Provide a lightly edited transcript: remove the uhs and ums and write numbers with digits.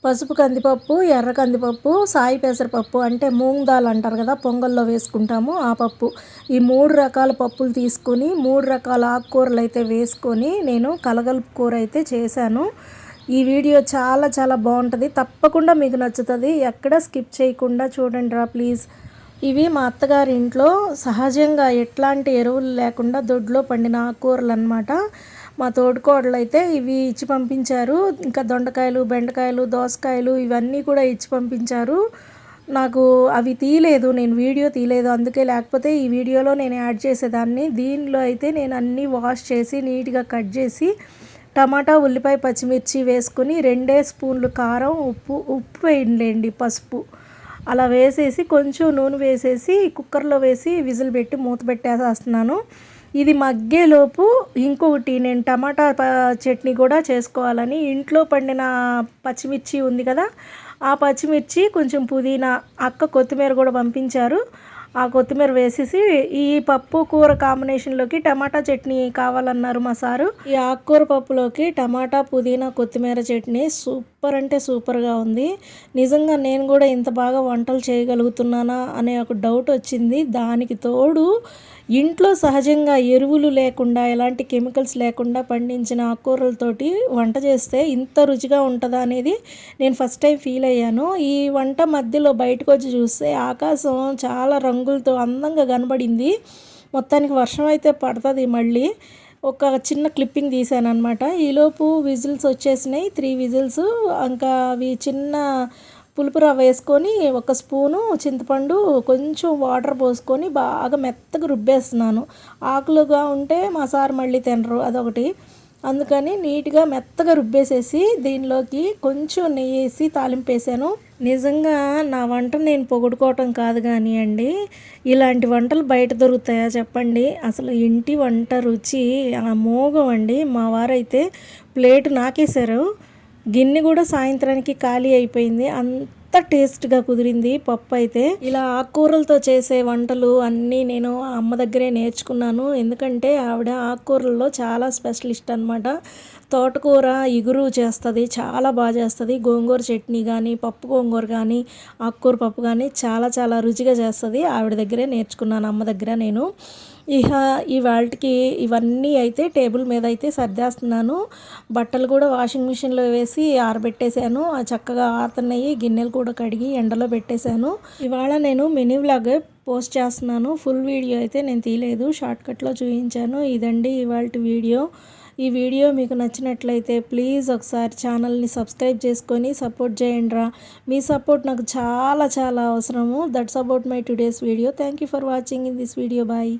పసుపు కందిపప్పు, ఎర్ర కందిపప్పు, సాయి పెసరపప్పు అంటే మూంగ్ దాల్ అంటారు కదా, పొంగల్లో వేసుకుంటాము ఆ పప్పు. ఈ 3 రకాల పప్పులు తీసుకొని 3 రకాల ఆకుకూరలు అయితే వేసుకొని నేను కలగలుపు కూర అయితే చేశాను. ఈ వీడియో చాలా చాలా బాగుంటుంది, తప్పకుండా మీకు నచ్చుతుంది. ఎక్కడ స్కిప్ చేయకుండా చూడండి రా ప్లీజ్. ఇవి మా అత్తగారి ఇంట్లో సహజంగా ఎట్లాంటి ఎరువులు లేకుండా దొడ్లో పండిన ఆకుకూరలు అన్నమాట. మా తోడుకోడలు అయితే ఇవి ఇచ్చి పంపించారు. ఇంకా దొండకాయలు, బెండకాయలు, దోసకాయలు ఇవన్నీ కూడా ఇచ్చి పంపించారు. నాకు అవి తీయలేదు, నేను వీడియో తీయలేదు అందుకే, లేకపోతే ఈ వీడియోలో నేను యాడ్ చేసేదాన్ని. దీనిలో అయితే నేను అన్నీ వాష్ చేసి నీట్గా కట్ చేసి టమాటా, ఉల్లిపాయ, పచ్చిమిర్చి వేసుకొని 2 స్పూన్లు కారం, ఉప్పు వేయండి, పసుపు అలా వేసేసి కొంచెం నూనె వేసేసి కుక్కర్లో వేసి విజిల్ పెట్టి మూత పెట్టేసేస్తున్నాను. ఇది మగ్గేలోపు ఇంకొకటి నేను టమాటా చట్నీ కూడా చేసుకోవాలని ఇంట్లో పండిన పచ్చిమిర్చి ఉంది కదా, ఆ పచ్చిమిర్చి కొంచెం పుదీనా, అక్క కొత్తిమీర కూడా పంపించారు. ఆ కొత్తిమీర వేసేసి ఈ పప్పు కూర కాంబినేషన్లోకి టమాటా చట్నీ కావాలన్నారు మా సారు. ఈ ఆకుకూర పప్పులోకి టమాటా, పుదీనా, కొత్తిమీర చట్నీ సూపర్ అంటే సూపర్గా ఉంది. నిజంగా నేను కూడా ఇంత బాగా వంటలు చేయగలుగుతున్నానా అనే ఒక డౌట్ వచ్చింది. దానికి తోడు ఇంట్లో సహజంగా ఎరువులు లేకుండా ఎలాంటి కెమికల్స్ లేకుండా పండించిన ఆకుకూరలతోటి వంట చేస్తే ఇంత రుచిగా ఉంటుందా అనేది నేను ఫస్ట్ టైం ఫీల్ అయ్యాను. ఈ వంట మధ్యలో బయటకు వచ్చి చూస్తే ఆకాశం చాలా రంగులతో అందంగా కనబడింది. మొత్తానికి వర్షం అయితే పడుతుంది మళ్ళీ. ఒక చిన్న క్లిప్పింగ్ తీసాను అనమాట. ఈలోపు విజిల్స్ వచ్చేసినాయి, 3 విజిల్స్. ఇంకా అవి చిన్న పులుపు రవ్వ వేసుకొని 1 స్పూను చింతపండు, కొంచెం వాటర్ పోసుకొని బాగా మెత్తగా రుబ్బేస్తున్నాను. ఆకులుగా ఉంటే మా సారు మళ్ళీ తినరు, అదొకటి. అందుకని నీట్గా మెత్తగా రుబ్బేసేసి దీనిలోకి కొంచెం నెయ్యి వేసి తాలింపు వేసాను. నిజంగా నా వంట నేను పొగుడుకోవటం కాదు కానివ్వండి, ఇలాంటి వంటలు బయట దొరుకుతాయా చెప్పండి. అసలు ఇంటి వంట రుచి అమోఘమండి. మా వారైతే ప్లేట్ నాకేశారు, గిన్నె కూడా సాయంత్రానికి ఖాళీ అయిపోయింది. అంత టేస్ట్గా కుదిరింది పప్పు అయితే. ఇలా ఆకుకూరలతో చేసే వంటలు అన్నీ నేను అమ్మ దగ్గరే నేర్చుకున్నాను. ఎందుకంటే ఆవిడ ఆకుకూరల్లో చాలా స్పెషలిస్ట్ అనమాట. తోటకూర ఇగురు చేస్తుంది, చాలా బాగా చేస్తుంది. గోంగూర చట్నీ కానీ, పప్పు గోంగూర కానీ, ఆకుకూర పప్పు కానీ చాలా చాలా రుచిగా చేస్తుంది. ఆవిడ దగ్గరే నేర్చుకున్నాను, అమ్మ దగ్గర నేను. ఇవాళకి ఇవన్నీ అయితే టేబుల్ మీద అయితే సర్దేస్తున్నాను. బట్టలు కూడా వాషింగ్ మిషన్లో వేసి ఆరబెట్టేశాను, చక్కగా ఆరుతున్నాయి. గిన్నెలు కూడా కడిగి ఎండలో పెట్టేశాను. ఇవాళ నేను మినీ వ్లాగ్ పోస్ట్ చేస్తున్నాను. ఫుల్ వీడియో అయితే నేను తీయలేదు, షార్ట్కట్లో చూపించాను. ఇదండి ఇవాళ వీడియో. ఈ వీడియో మీకు నచ్చినట్లయితే ప్లీజ్ ఒకసారి ఛానల్ని సబ్స్క్రైబ్ చేసుకొని సపోర్ట్ చేయండి రా. మీ సపోర్ట్ నాకు చాలా చాలా అవసరము. That's about my today's video. Thank you for watching in this video. Bye.